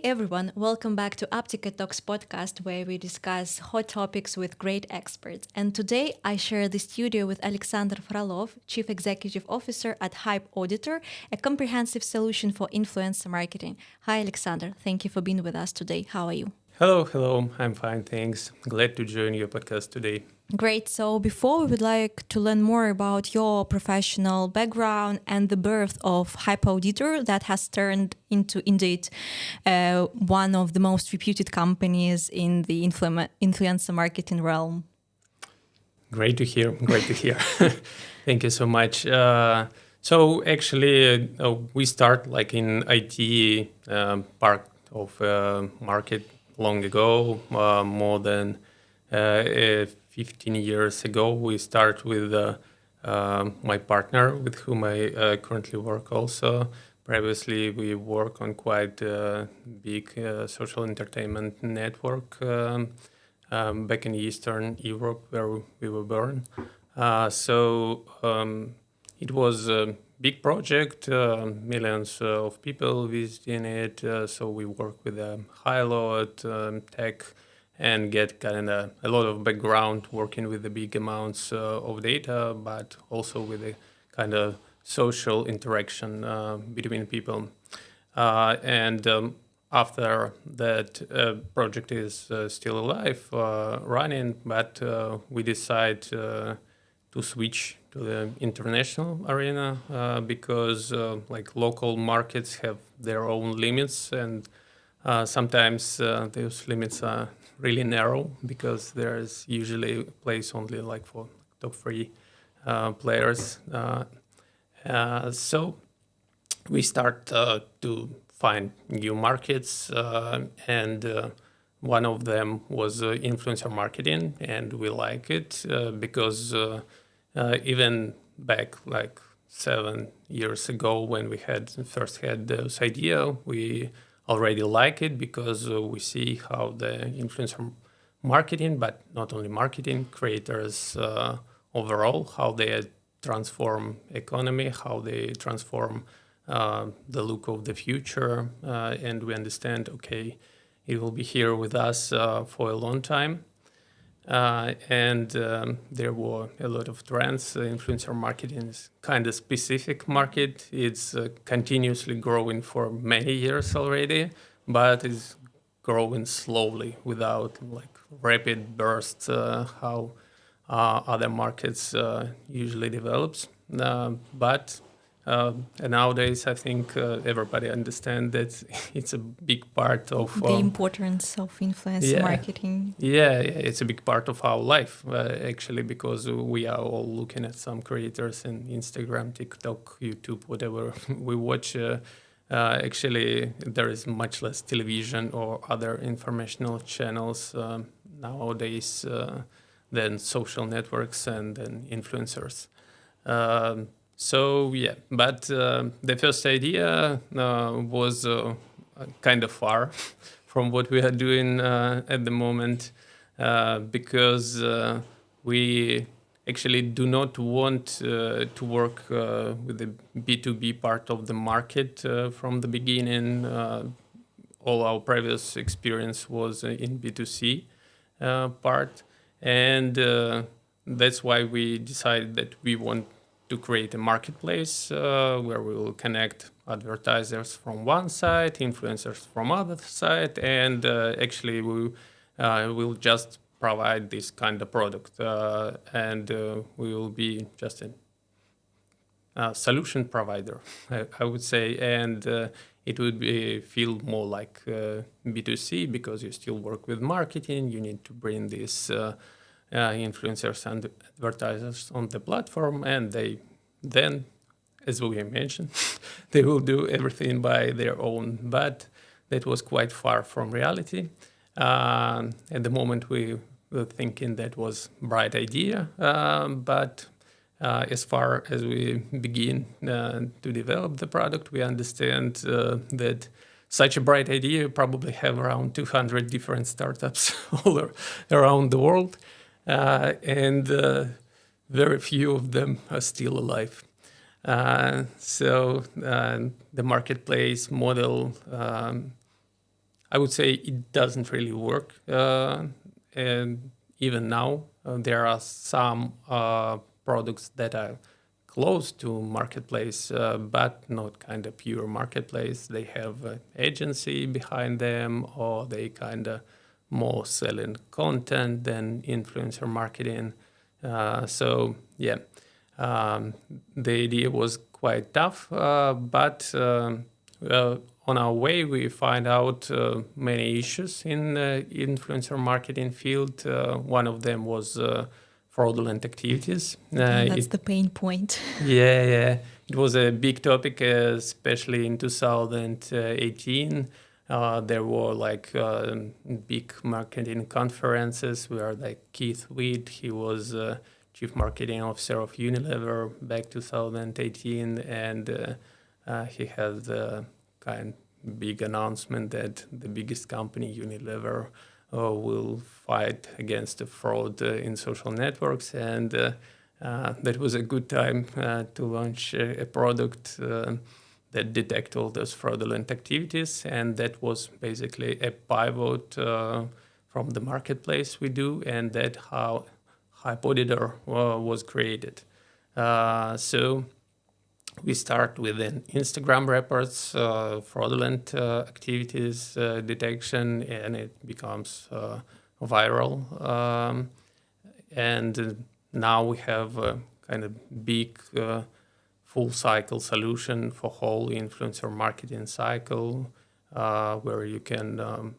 everyone, welcome back to Apptica Talks podcast, where we discuss hot topics with great experts. And today I share the studio with Alexander Frolov, Chief Executive Officer at HypeAuditor, a comprehensive solution for influencer marketing. Hi, Alexander. Thank you for being with us today. How are you? Hello. I'm fine, thanks. Glad to join your podcast today. Great. So before we would like to learn more about your professional background and the birth of HypeAuditor that has turned into indeed one of the most reputed companies in the influencer marketing realm. Great to hear. Thank you so much. So actually, we start like in IT part of market long ago, more than 15 years ago. We start with my partner with whom I currently work also. Previously, we work on quite a big social entertainment network back in Eastern Europe where we were born. It was a big project, millions of people visiting it. So we work with a high-load tech and get kind of a lot of background working with the big amounts of data, but also with a kind of social interaction between people. After that project is still alive, running, but we decide to switch to the international arena because like local markets have their own limits, and sometimes those limits are really narrow because there's usually a place only like for top three players. So we start to find new markets, and one of them was influencer marketing, and we like it because even back like 7 years ago when we first had this idea, we already like it because we see how the influencer marketing, but not only marketing, creators overall, how they transform economy, how they transform the look of the future, and we understand, okay, it will be here with us for a long time. There were a lot of trends. Influencer marketing is kind of specific market. It's continuously growing for many years already, but it's growing slowly without like rapid bursts how other markets usually develops. Nowadays, I think everybody understands that it's a big part of the importance of influencer marketing. Yeah, it's a big part of our life, actually, because we are all looking at some creators in Instagram, TikTok, YouTube, whatever we watch. Actually, there is much less television or other informational channels nowadays than social networks and then influencers. But the first idea was kind of far from what we are doing at the moment because we actually do not want to work with the B2B part of the market from the beginning. All our previous experience was in B2C part, and that's why we decided that we want to create a marketplace where we will connect advertisers from one side, influencers from other side, and actually we will just provide this kind of product, and we will be just a solution provider, I would say, and it would feel more like B2C because you still work with marketing. You need to bring this influencers and advertisers on the platform, and then, as we mentioned, they will do everything by their own. But that was quite far from reality. At the moment, we were thinking that was a bright idea, but as far as we begin to develop the product, we understand that such a bright idea probably have around 200 different startups all around the world. And very few of them are still alive. The marketplace model I would say it doesn't really work. And even now, there are some products that are close to marketplace, but not kind of pure marketplace. They have an agency behind them, or they kind of more selling content than influencer marketing. So yeah, the idea was quite tough, but on our way we find out many issues in the influencer marketing field. One of them was fraudulent activities. That's the pain point. Yeah. It was a big topic, especially in 2018. There were like big marketing conferences where like Keith Weed, he was chief marketing officer of Unilever back 2018, and he had a kind big announcement that the biggest company, Unilever, will fight against the fraud in social networks, and that was a good time to launch a product that detect all those fraudulent activities, and that was basically a pivot from the marketplace we do, and that how HypeAuditor was created. So we start with an Instagram reports, fraudulent activities detection, and it becomes viral. And now we have a kind of big full cycle solution for whole influencer marketing cycle, where you can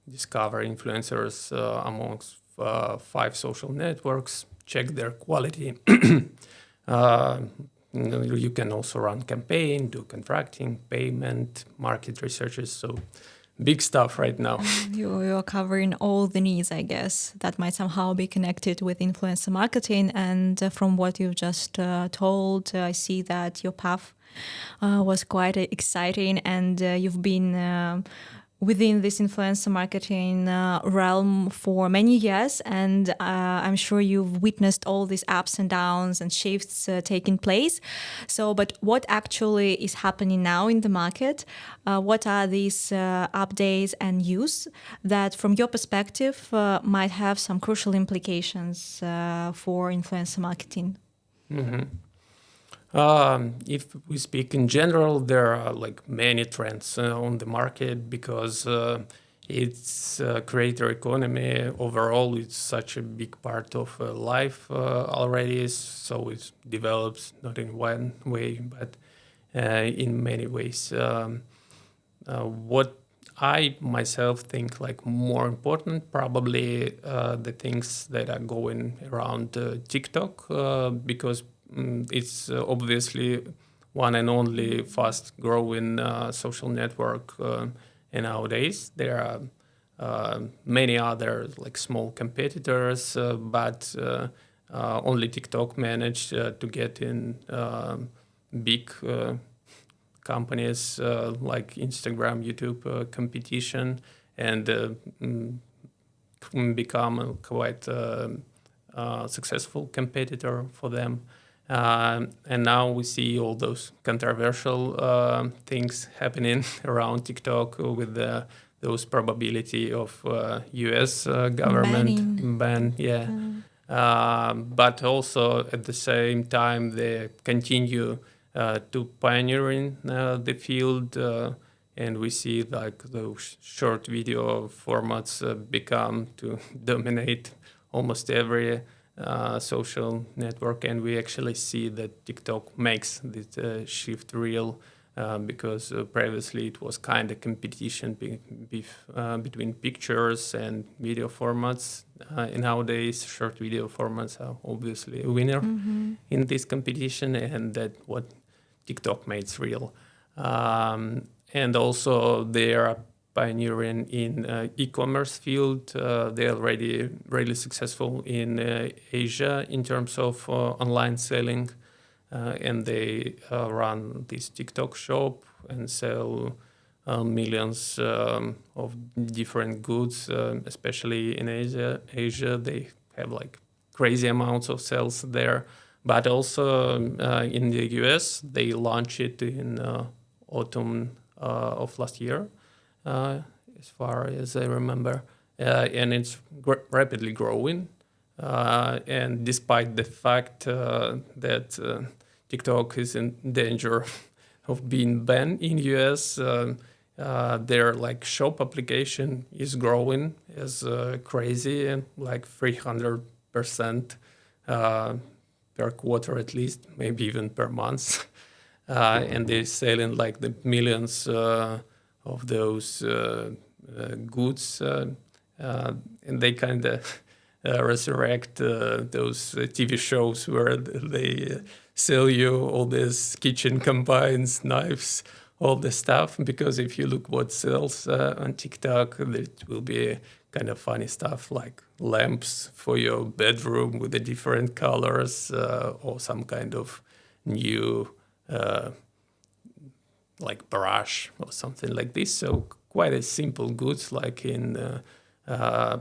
discover influencers amongst 5 social networks, check their quality. You can also run campaign, do contracting, payment, market researches. So big stuff right now. You're covering all the needs, I guess, that might somehow be connected with influencer marketing. And from what you've just told, I see that your path was quite exciting, and you've been within this influencer marketing realm for many years, and I'm sure you've witnessed all these ups and downs and shifts taking place. So, but what actually is happening now in the market? What are these updates and news that, from your perspective, might have some crucial implications for influencer marketing? Mm-hmm. If we speak in general, there are like many trends on the market because it's creator economy overall. It's such a big part of life already, so it develops not in one way but in many ways. What I myself think like more important, probably the things that are going around TikTok because it's obviously one and only fast-growing social network, and nowadays there are many other like small competitors, but only TikTok managed to get in big companies like Instagram, YouTube competition, and become a quite successful competitor for them. And now we see all those controversial things happening around TikTok with those probability of US government ban. Yeah. But also at the same time, they continue to pioneering the field. And we see like those short video formats become to dominate almost every social network, and we actually see that TikTok makes this shift real because previously it was kind of competition between pictures and video formats. And nowadays, short video formats are obviously a winner in this competition, and that what TikTok makes real. And also they are pioneering in e-commerce field. They're already really successful in Asia in terms of online selling, and they run this TikTok shop and sell millions of different goods, especially in Asia. They have like crazy amounts of sales there. But also in the US, they launched it in autumn of last year. as far as I remember, and it's rapidly growing. And despite the fact that TikTok is in danger of being banned in US, their like shop application is growing as crazy, and like 300% per quarter at least, maybe even per month. And they're selling like the millions of those goods, and they kind of resurrect those TV shows where they sell you all these kitchen combines, knives, all the stuff. Because if you look what sells on TikTok, it will be kind of funny stuff like lamps for your bedroom with the different colors, or some kind of new like brush or something like this. So quite a simple goods, like in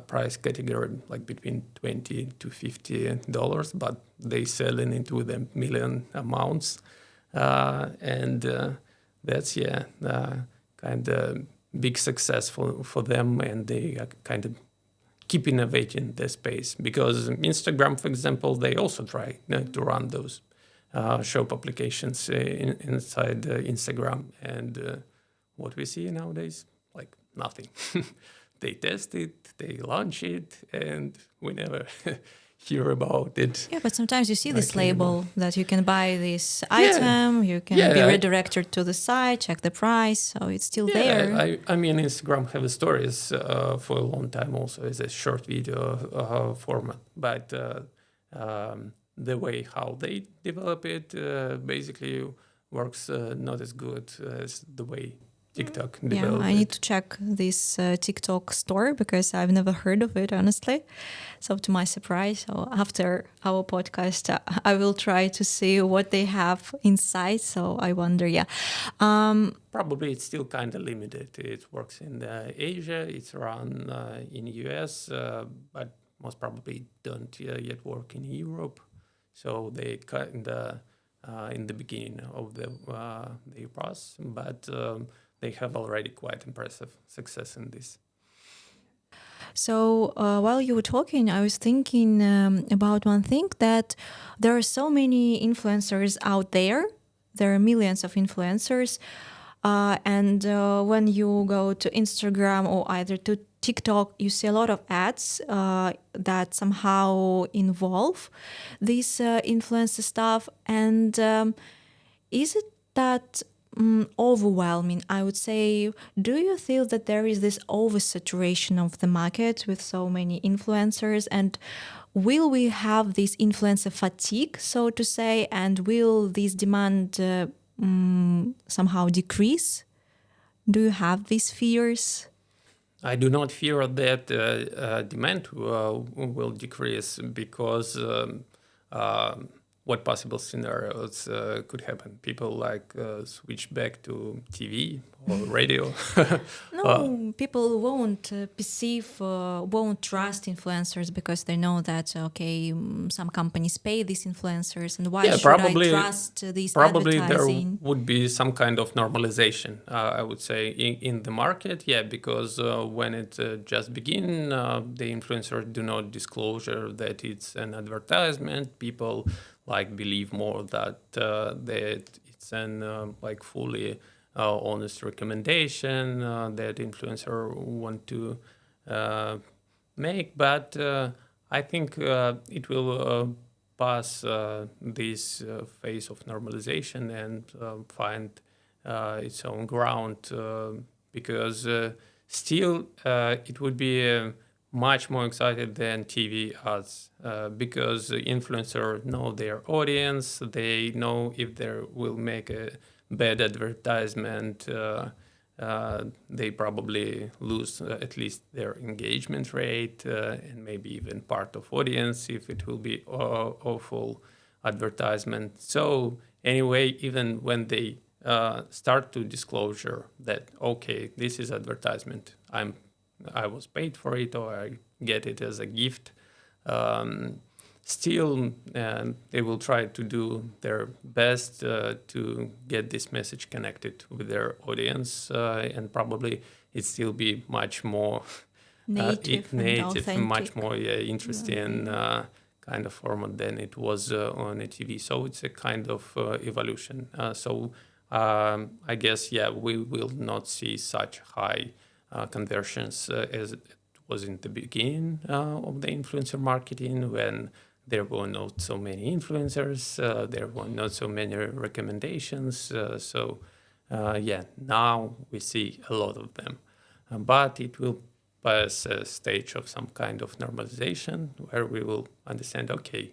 price category, like between $20 to $50, but they selling it with a million amounts, and that's kind of big success for them, and they kind of keep innovating the space, because Instagram, for example, they also try to run those shop applications inside Instagram, and what we see nowadays, like nothing. They test it, they launch it, and we never hear about it. Yeah, but sometimes you see this label anymore. that you can buy this item, you can be redirected to the site, check the price, so it's still there. I mean, Instagram have stories for a long time also as a short video format, but the way how they develop it basically works not as good as the way TikTok developed. Yeah, I need to check this TikTok store because I've never heard of it, honestly. So to my surprise, so after our podcast, I will try to see what they have inside. So I wonder, Probably it's still kind of limited. It works in Asia, it's run in US, but most probably don't yet work in Europe. So they kind of in the beginning of their process, but they have already quite impressive success in this. So while you were talking, I was thinking about one thing, that there are so many influencers out there. There are millions of influencers. And when you go to Instagram or either to TikTok, you see a lot of ads that somehow involve this influencer stuff. And is it that overwhelming? I would say, do you feel that there is this oversaturation of the market with so many influencers, and will we have this influencer fatigue, so to say, and will this demand somehow decrease? Do you have these fears? I do not fear that demand will decrease, because what possible scenarios could happen? People like switch back to TV or radio. No, people won't won't trust influencers because they know that, okay, some companies pay these influencers, and why should I trust these probably advertising? There would be some kind of normalization, I would say, in the market, because when it just begin, the influencers do not disclosure that it's an advertisement. People like believe more that it's an like fully honest recommendation that influencer want to make, but I think it will pass this phase of normalization and find its own ground, because still it would be much more excited than TV ads, because influencers know their audience. They know if they will make a bad advertisement, they probably lose at least their engagement rate, and maybe even part of audience if it will be awful advertisement. So anyway, even when they start to disclosure that, okay, this is advertisement, I was paid for it, or I get it as a gift, still, they will try to do their best to get this message connected with their audience, and probably it still be much more Native and authentic. much more interesting kind of format than it was on a TV. So it's a kind of evolution. I guess, we will not see such high conversions as it was in the beginning of the influencer marketing, when there were not so many influencers, there were not so many recommendations. Now we see a lot of them. But it will pass a stage of some kind of normalization where we will understand, okay,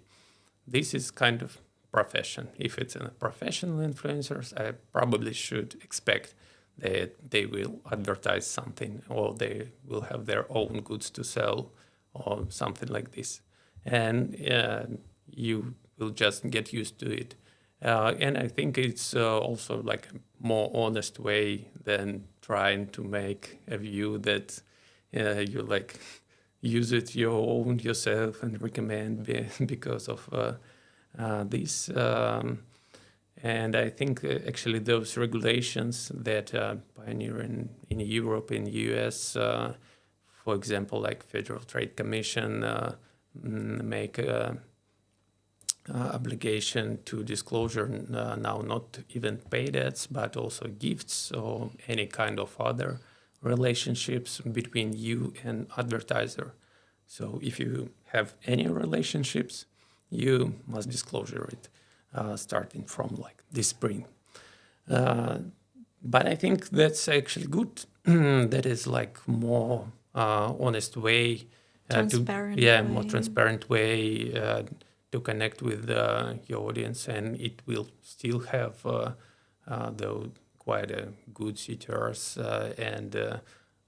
this is kind of profession. If it's a professional influencers, I probably should expect that they will advertise something, or they will have their own goods to sell, or something like this. And you will just get used to it. And I think it's also like a more honest way than trying to make a view that you like use it your own yourself and recommend because of this. And I think actually those regulations that pioneer in Europe, in the US, for example, like Federal Trade Commission, make obligation to disclosure now not even paid ads, but also gifts or any kind of other relationships between you and advertiser. So if you have any relationships, you must disclosure it starting from like this spring. But I think that's actually good. That is like more honest way, more transparent way to connect with your audience, and it will still have though quite a good CTRs, and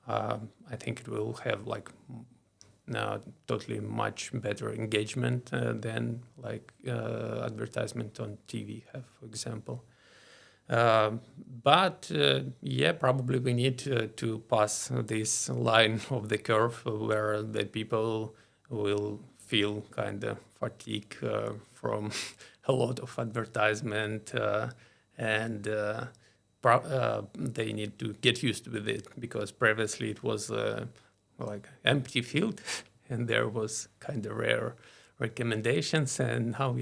I think it will have like totally much better engagement than like advertisement on TV have, for example. But probably we need to pass this line of the curve where the people will feel kind of fatigue from a lot of advertisement, and they need to get used with it, because previously it was like empty field and there was kind of rare recommendations, and now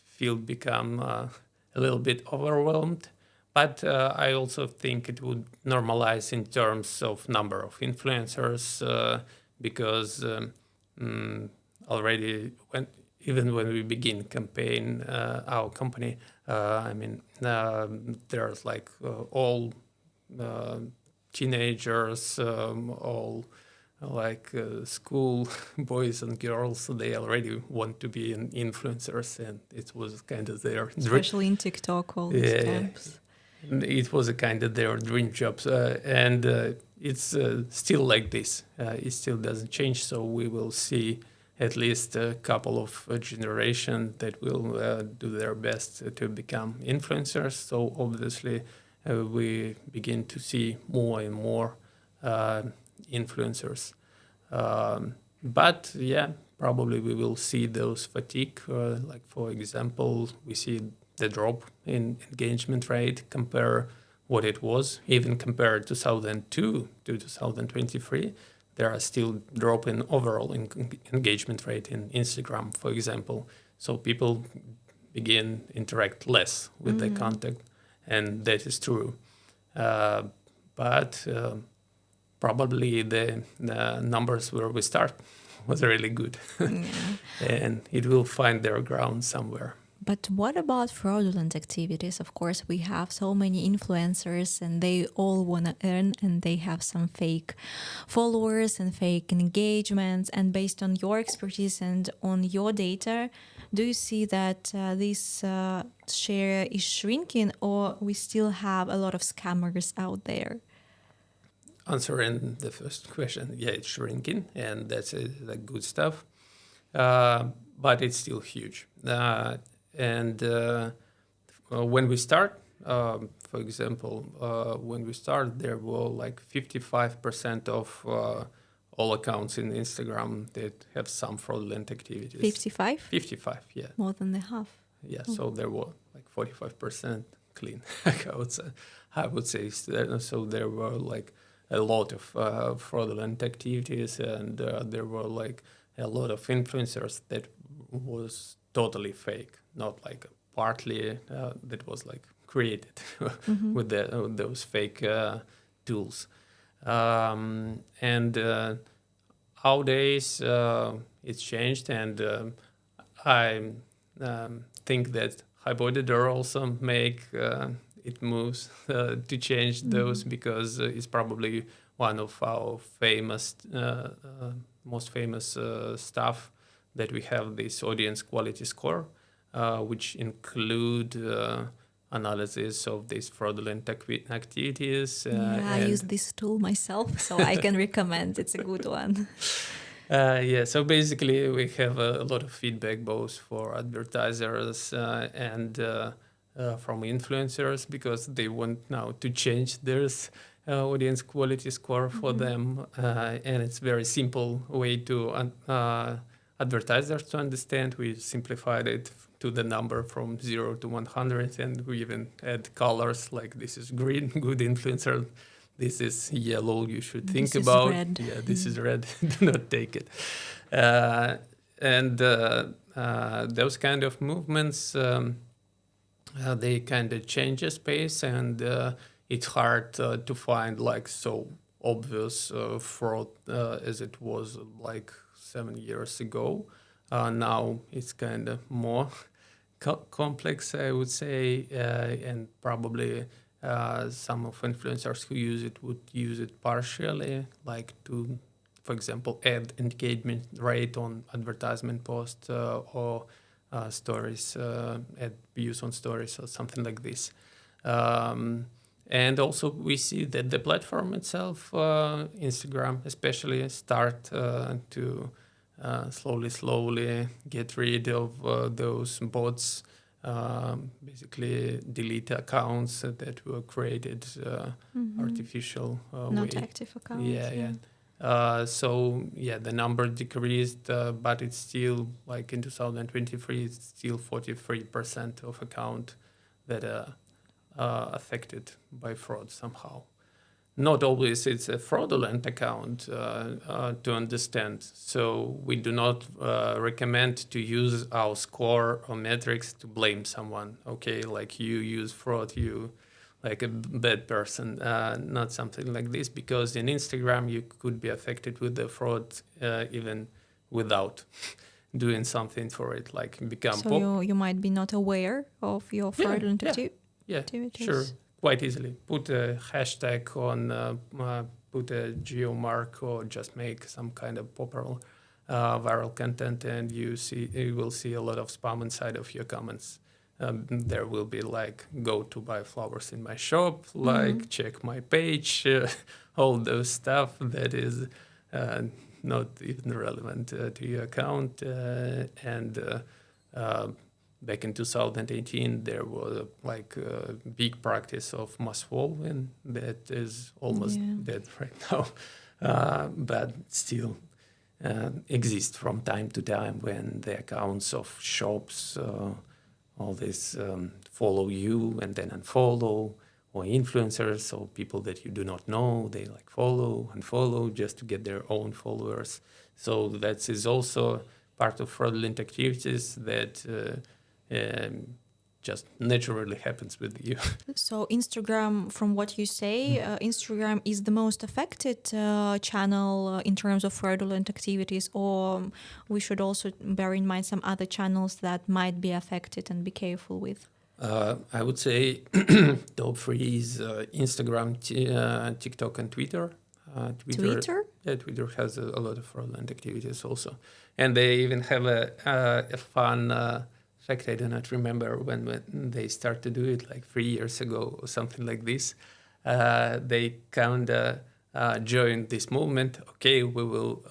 field become a little bit overwhelmed. But I also think it would normalize in terms of number of influencers, because already even when we begin campaign, our company, there's like all teenagers, all like school boys and girls, so they already want to be influencers, and it was kind of their especially in TikTok, all these camps. It was a kind of their dream jobs, and it's still like this. It still doesn't change, so we will see at least a couple of generations that will do their best to become influencers. So obviously we begin to see more and more influencers. But probably we will see those fatigue. Like for example, we see the drop in engagement rate compare what it was, even compared to 2002 to 2023. There are still drop in overall engagement rate in Instagram, for example. So people begin interact less with the content, and that is true. But probably the numbers where we start was really good, and it will find their ground somewhere. But what about fraudulent activities? Of course, we have so many influencers and they all want to earn, and they have some fake followers and fake engagements. And based on your expertise and on your data, do you see that this share is shrinking, or we still have a lot of scammers out there? Answering the first question, it's shrinking, and that's like good stuff. But it's still huge. And when we start, for example, when we start, there were like 55% all accounts in Instagram that have some fraudulent activities. 55? 55, yeah. More than the half. Yeah, so there were like 45% clean accounts, I would say. So there were like a lot of fraudulent activities, and there were like a lot of influencers that was totally fake, not like partly that was like created with those fake tools. And nowadays it's changed, and I think that HypeAuditor also make it moves to change those, because it's probably one of our famous, most famous stuff, that we have this audience quality score, which include analysis of these fraudulent activities. I use this tool myself, so I can recommend. It's a good one. Yeah, so basically we have a lot of feedback both for advertisers and from influencers, because they want now to change their audience quality score for them. And it's very simple way to advertisers to understand. We simplified it to the number from 0 to 100, and we even add colors like this is green, good influencer. This is yellow, you should think This is about. red. Yeah, this is red, do not take it. And those kind of movements, they kind of change the space, and it's hard to find like so obvious fraud as it was like 7 years ago. Now it's kind of more complex, I would say, and probably some of influencers who use it would use it partially, like to, for example, add engagement rate on advertisement posts or stories, add views on stories or something like this. And also we see that the platform itself, Instagram especially, start to slowly get rid of those bots, basically delete accounts that were created artificial Not way. active accounts. Yeah. So yeah, the number decreased, but it's still like in 2023, it's still 43% of account that are affected by fraud somehow. Not always it's a fraudulent account to understand. So we do not recommend to use our score or metrics to blame someone. Okay, like you use fraud, you like a bad person, not something like this, because in Instagram you could be affected with the fraud even without doing something for it, like become So you might be not aware of your fraudulent activities. Sure, quite easily. Put a hashtag on, put a geomark, or just make some kind of popular viral content, and you will see a lot of spam inside of your comments. There will be like, go to buy flowers in my shop, like check my page, all those stuff that is not even relevant to your account. And back in 2018, there was like a big practice of mass following that is almost dead right now, but still exists from time to time, when the accounts of shops, all this follow you and then unfollow, or influencers or people that you do not know, they like follow and follow just to get their own followers. So that is also part of fraudulent activities that just naturally happens with you. So Instagram, from what you say, Instagram is the most affected channel in terms of fraudulent activities, or we should also bear in mind some other channels that might be affected and be careful with? I would say top three is Instagram, TikTok, and Twitter. Twitter? Yeah, Twitter has a lot of fraudulent activities also. And they even have a fun fact, I do not remember when they started to do it, like 3 years ago or something like this. They kind of joined this movement. Okay, we will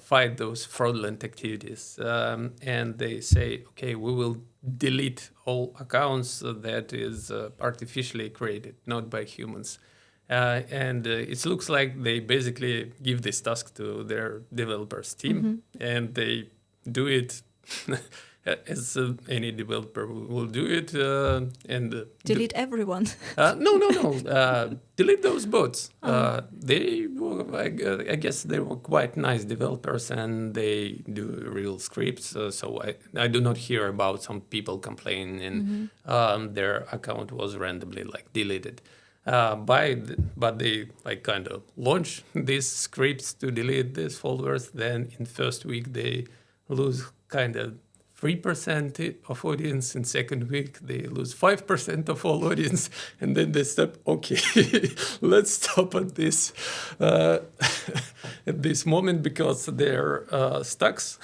fight those fraudulent activities. And they say, okay, we will delete all accounts that is artificially created, not by humans. and it looks like they basically give this task to their developers team, and they do it as any developer will do it, and Delete everyone. no. Delete those bots. They were, I guess they were quite nice developers, and they do real scripts. So I do not hear about some people complaining their account was randomly like deleted. But they like kind of launch these scripts to delete these folders. Then in first week they lose kind of 3% of audience. In second week they lose 5% of all audience, and then they stop. Okay, let's stop at this at this moment because their stocks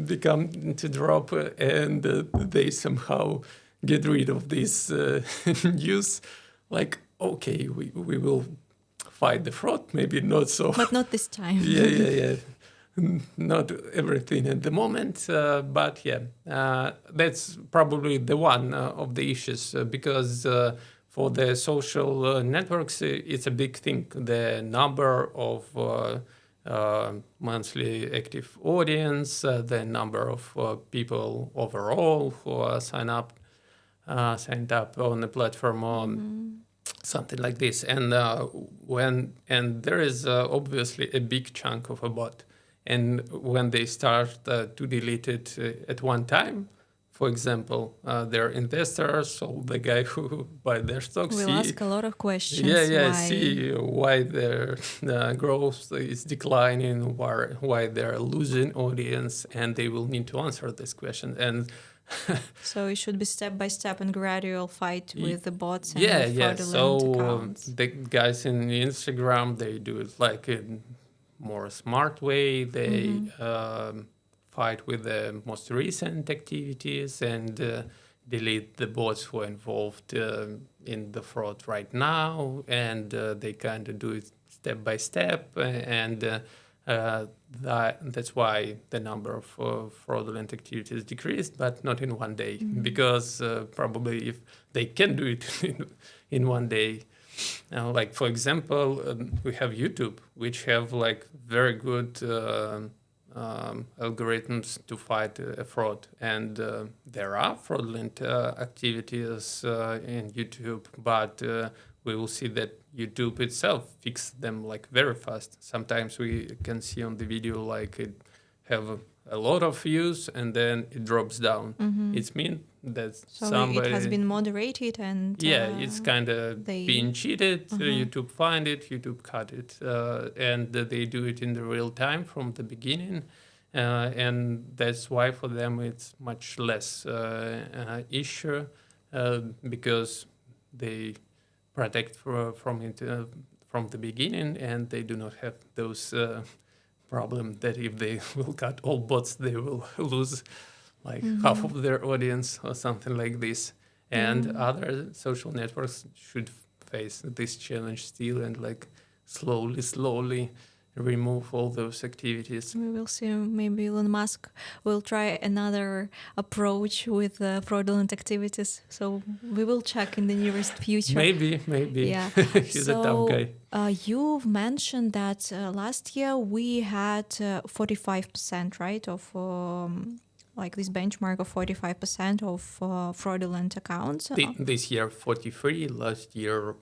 become to drop, and they somehow get rid of this news. Like, okay, we will fight the fraud, maybe not so. But not this time. Yeah. Not everything at the moment, but that's probably the one of the issues because for the social networks, it's a big thing. The number of monthly active audience, the number of people overall who are signed up on the platform. Something like this, and there is obviously a big chunk of a bot, and when they start to delete it at one time, for example, their investors or the guy who buy their stocks, We'll ask a lot of questions. See why their growth is declining, why they're losing audience, and they will need to answer this question. And so it should be step by step and gradual fight with the bots and fraudulent so accounts. The guys in Instagram, they do it like in more smart way. They fight with the most recent activities and delete the bots who are involved in the fraud right now, and they kind of do it step by step, and that's why the number of fraudulent activities decreased, but not in one day, because probably if they can do it in one day, like for example, we have YouTube, which have like very good algorithms to fight fraud, and there are fraudulent activities in YouTube, but we will see that YouTube itself fixes them like very fast. Sometimes we can see on the video like it have a lot of views and then it drops down. It means that somebody... it has been moderated and... it's kind of being cheated. YouTube find it, YouTube cut it. And they do it in the real time from the beginning. And that's why for them it's much less issue because they protect from it from the beginning, and they do not have those problem that if they will cut all bots, they will lose like half of their audience or something like this. And other social networks should face this challenge still and like slowly remove all those activities. We will see. Maybe Elon Musk will try another approach with fraudulent activities. So we will check in the nearest future. Maybe. Yeah. He's a tough guy. You've mentioned that last year we had 45%, right, of like this benchmark of 45% of fraudulent accounts. This year 43. Last year.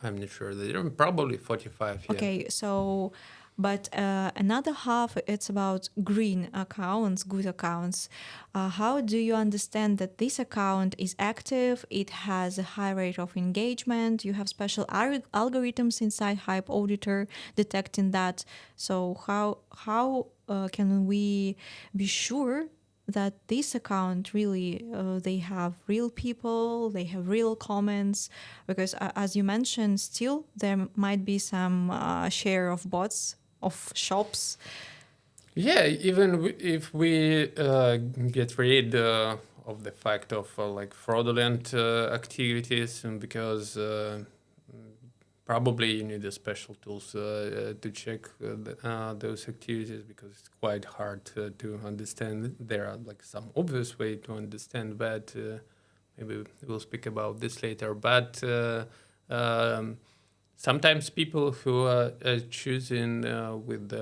I'm not sure. They're probably 45. Yeah. Okay, so, but another half, it's about green accounts, good accounts. How do you understand that this account is active? It has a high rate of engagement. You have special algorithms inside HypeAuditor detecting that. So how can we be sure that this account really, they have real people, they have real comments, because as you mentioned, still there might be some share of bots, of shops. Yeah, even if we get rid of the fact of like fraudulent activities, because probably you need a special tools to check those activities, because it's quite hard to understand. There are like some obvious way to understand, but maybe we'll speak about this later. But sometimes people who are choosing with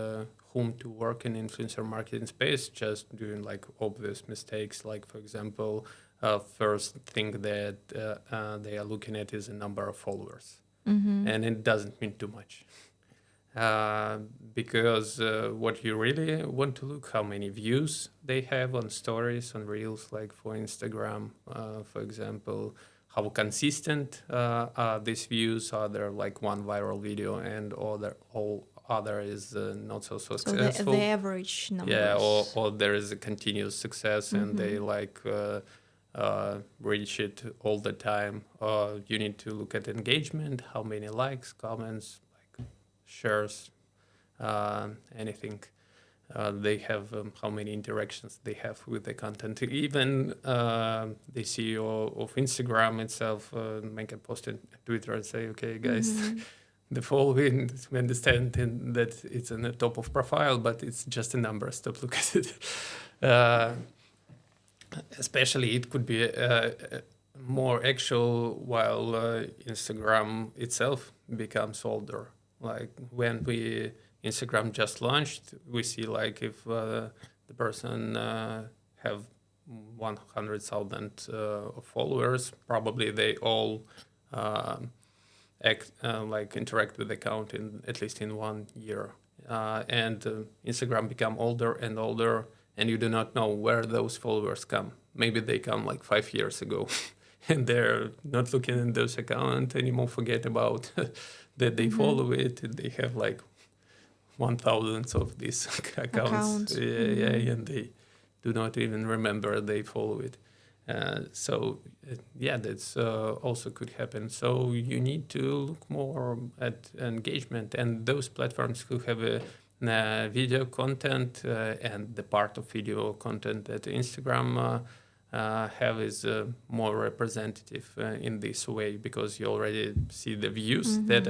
whom to work in influencer marketing space just doing like obvious mistakes. Like, for example, first thing that they are looking at is the number of followers, and it doesn't mean too much. Because what you really want to look how many views they have on stories, on reels, like for Instagram, for example, how consistent are these views. Are there like one viral video and all other is not so So successful? the average numbers. Yeah, or there is a continuous success and they like reach it all the time. You need to look at engagement, how many likes, comments, like shares, anything. They have how many interactions they have with the content. Even the CEO of Instagram itself make a post on Twitter and say, "Okay, guys, the following. We understand that it's on the top of profile, but it's just a number. Stop look at it." Especially, it could be more actual while Instagram itself becomes older. Like when Instagram just launched, we see like if the person have 100,000 followers, probably they all interact with the account in at least in 1 year. And Instagram become older and older, and you do not know where those followers come. Maybe they come like 5 years ago, and they're not looking at those accounts anymore. Forget about that they follow it. They have like 1,000 of these accounts. Yeah, and they do not even remember they follow it. That's also could happen. So you need to look more at engagement, and those platforms who have a video content and the part of video content that Instagram have is more representative in this way, because you already see the views that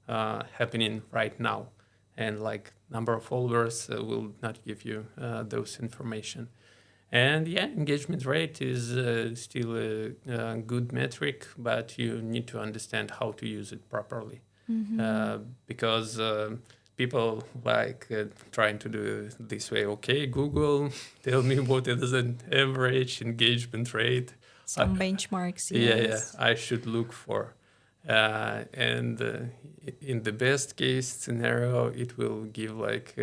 are happening right now, and like number of followers will not give you those information. And engagement rate is still a good metric, but you need to understand how to use it properly. Because people like trying to do it this way. Okay, Google, tell me what is an average engagement rate. Some benchmarks, yes. I should look for. And in the best case scenario, it will give like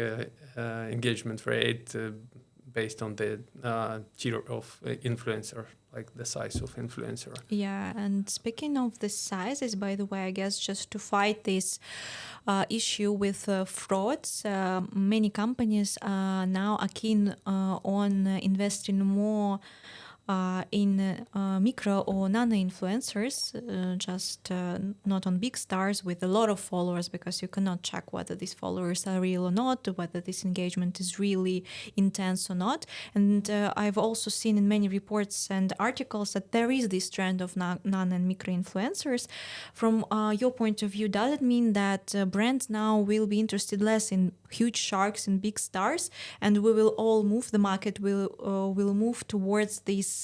engagement rate based on the tier of influencer, like the size of influencer. Yeah, and speaking of the sizes, by the way, I guess just to fight this issue with frauds, many companies now are keen on investing more in micro or nano-influencers, just not on big stars with a lot of followers, because you cannot check whether these followers are real or not, whether this engagement is really intense or not. And I've also seen in many reports and articles that there is this trend of nano and micro influencers. From your point of view, does it mean that brands now will be interested less in huge sharks and big stars, and we will all move, the market will move towards these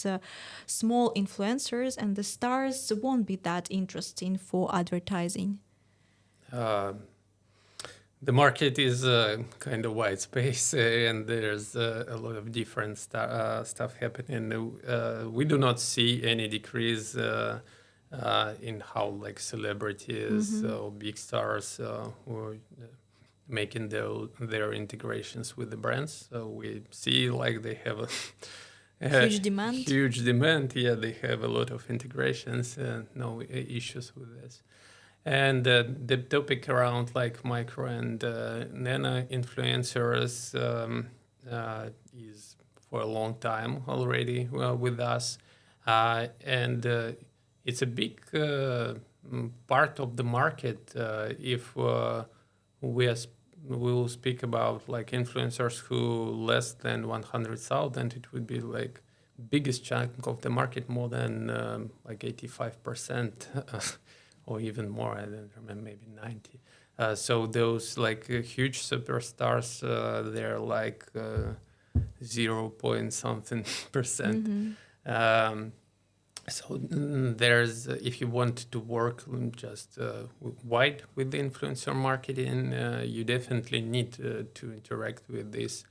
small influencers, and the stars won't be that interesting for advertising? The market is kind of wide space, and there's a lot of different stuff happening. We do not see any decrease in how like celebrities or big stars were making their integrations with the brands. So we see like they have a huge demand. Huge demand. Yeah, they have a lot of integrations. No issues with this. And the topic around like micro and nano influencers is for a long time already with us, and it's a big part of the market. If we'll speak about like influencers who less than 100,000, it would be like biggest chunk of the market, more than like 85%. Or even more, I don't remember, maybe 90. So those like huge superstars, they're like 0 point something percent. So there's, if you want to work just wide with the influencer marketing, you definitely need to interact with these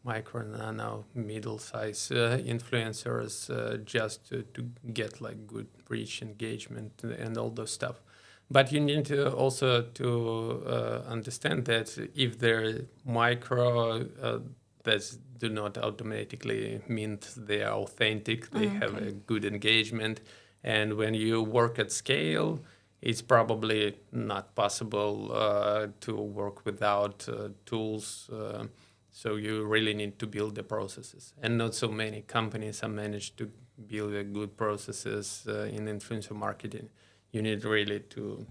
micro, nano, middle-size influencers just to get like good reach, engagement, and all those stuff. But you need to also to understand that if they're micro, that do not automatically mean they are authentic. They have a good engagement, and when you work at scale, it's probably not possible to work without tools. So you really need to build the processes, and not so many companies have managed to build good processes in influencer marketing. You need really to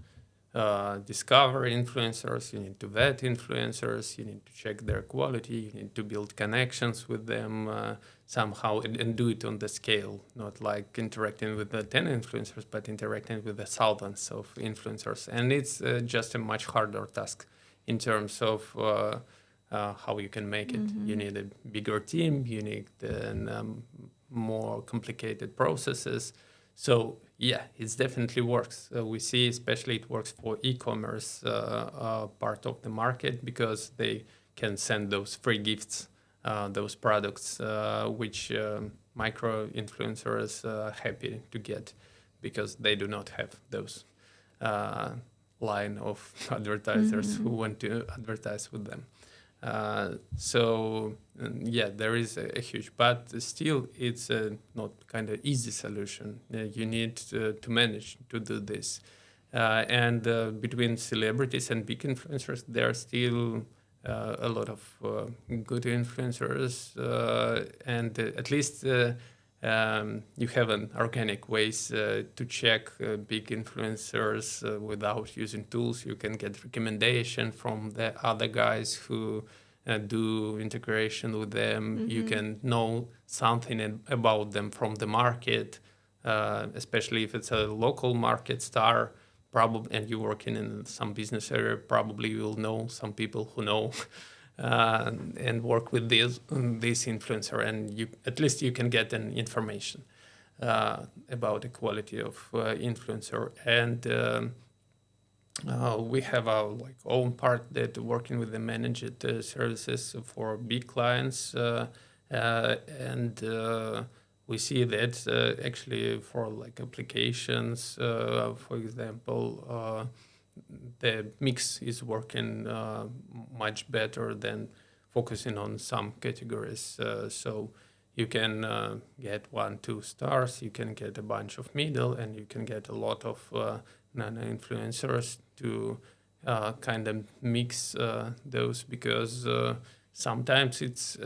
discover influencers, you need to vet influencers, you need to check their quality, you need to build connections with them somehow and do it on the scale, not like interacting with the 10 influencers, but interacting with the thousands of influencers. And it's just a much harder task in terms of how you can make it. You need a bigger team, you need more complicated processes. So yeah, it definitely works. We see, especially it works for e-commerce part of the market, because they can send those free gifts, those products, which micro influencers are happy to get, because they do not have those line of advertisers who want to advertise with them. Yeah, there is a huge, but still it's not kind of easy solution. You need to manage to do this. And between celebrities and big influencers, there are still a lot of good influencers, and at least you have an organic ways to check big influencers without using tools. You can get recommendation from the other guys who do integration with them. You can know something about them from the market, especially if it's a local market star. Probably, and you're working in some business area, probably you'll know some people who know and work with this influencer, and you at least you can get an information about the quality of influencer. And we have our like own part that working with the managed services for big clients, and we see that actually for like applications, for example, the mix is working much better than focusing on some categories. So you can get 1-2 stars, you can get a bunch of middle, and you can get a lot of nano-influencers to kind of mix those, because sometimes it's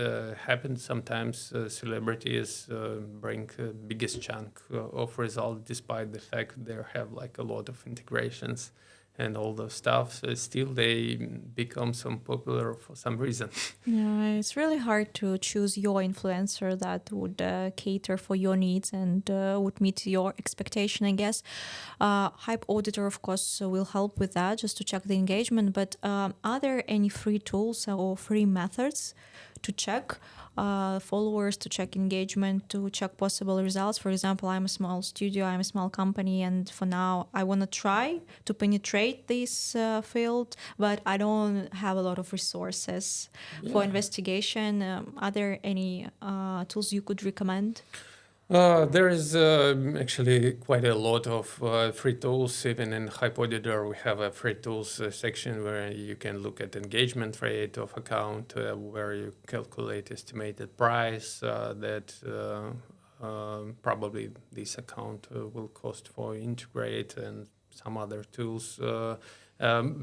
happens. Sometimes celebrities bring biggest chunk of result, despite the fact they have like a lot of integrations and all those stuff. So still, they become some popular for some reason. Yeah, it's really hard to choose your influencer that would cater for your needs and would meet your expectation, I guess. HypeAuditor, of course, will help with that, just to check the engagement. But are there any free tools or free methods to check followers, to check engagement, to check possible results? For example, I'm a small studio, I'm a small company, and for now I want to try to penetrate this field, but I don't have a lot of resources for investigation. Are there any tools you could recommend? There is actually quite a lot of free tools. Even in HypeAuditor, we have a free tools section where you can look at engagement rate of account, where you calculate estimated price that probably this account will cost for integrate, and some other tools.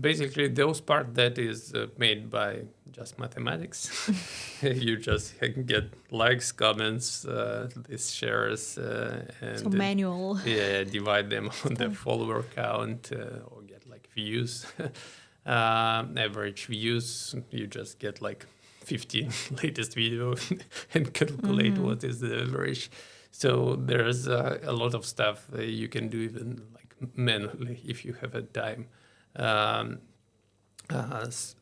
Basically, those part that is made by just mathematics. You just get likes, comments, these shares, and So manual. yeah, divide them on the follower count, or get like views. Average views, you just get like 15 latest video and calculate what is the average. So there's a lot of stuff you can do even like manually if you have a time.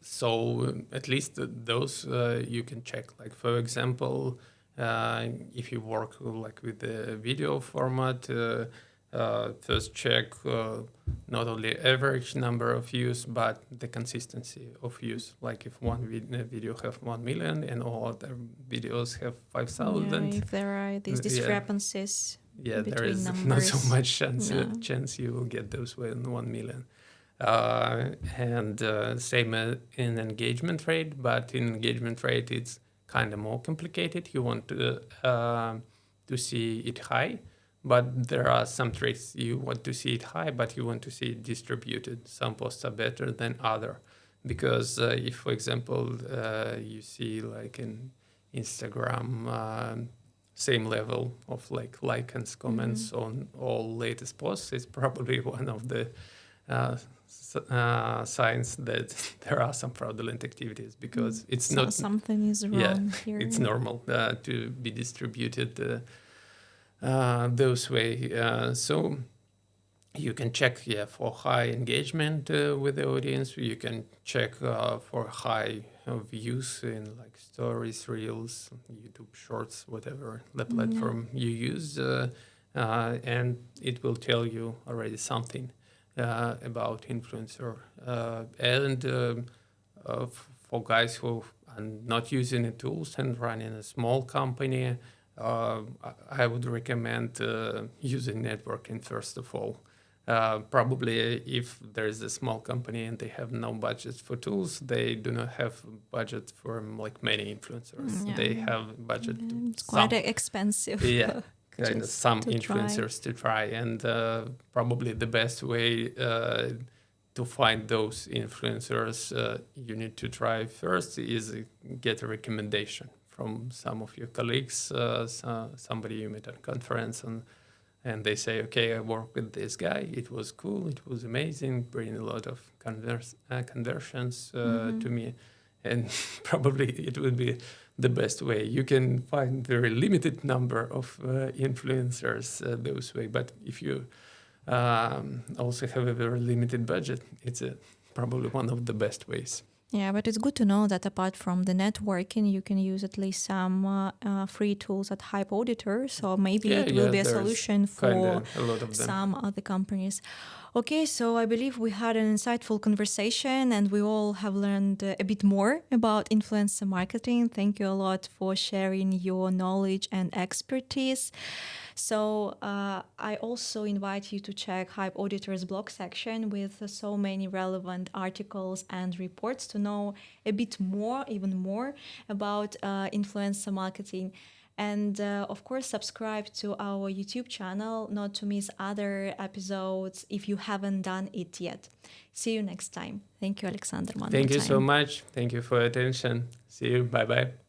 So at least those you can check. Like for example, If you work like with the video format, first check not only average number of views, but the consistency of views. Like if one video have 1 million and all other videos have 5,000. If there are these discrepancies there between is numbers. not so much chance you will get those with 1 million. And same in engagement rate, but in engagement rate it's kind of more complicated. You want to see it high, but there are some tricks. You want to see it high, but you want to see it distributed. Some posts are better than other, because if, for example, you see like in Instagram, same level of like and comments on all latest posts, it's probably one of the signs that there are some fraudulent activities, because it's not something is wrong here. It's normal to be distributed those way. So you can check for high engagement with the audience. You can check for high views in like stories, reels, YouTube shorts, whatever the platform you use, and it will tell you already something about influencer. And for guys who are not using the tools and running a small company, I would recommend using networking first of all. Probably if there is a small company and they have no budget for tools, they do not have budget for like many influencers. They have budget. It's quite expensive. Yeah. Kind of some influencers to try, and probably the best way to find those influencers you need to try first is get a recommendation from some of your colleagues, somebody you met at a conference, and they say, okay, I work with this guy, it was cool, it was amazing, bring a lot of conversions to me, and probably it would be the best way. You can find very limited number of influencers those way, but if you also have a very limited budget, it's probably one of the best ways. Yeah, but it's good to know that apart from the networking, you can use at least some free tools at HypeAuditor. So maybe it will be a solution for a lot of them. Some other companies. Okay, so I believe we had an insightful conversation and we all have learned a bit more about influencer marketing. Thank you a lot for sharing your knowledge and expertise. So I also invite you to check HypeAuditor's blog section with so many relevant articles and reports to know a bit more, even more about influencer marketing. And of course, subscribe to our YouTube channel not to miss other episodes if you haven't done it yet. See you next time. Thank you, Alexander. Thank you so much. Thank you for your attention. See you. Bye-bye.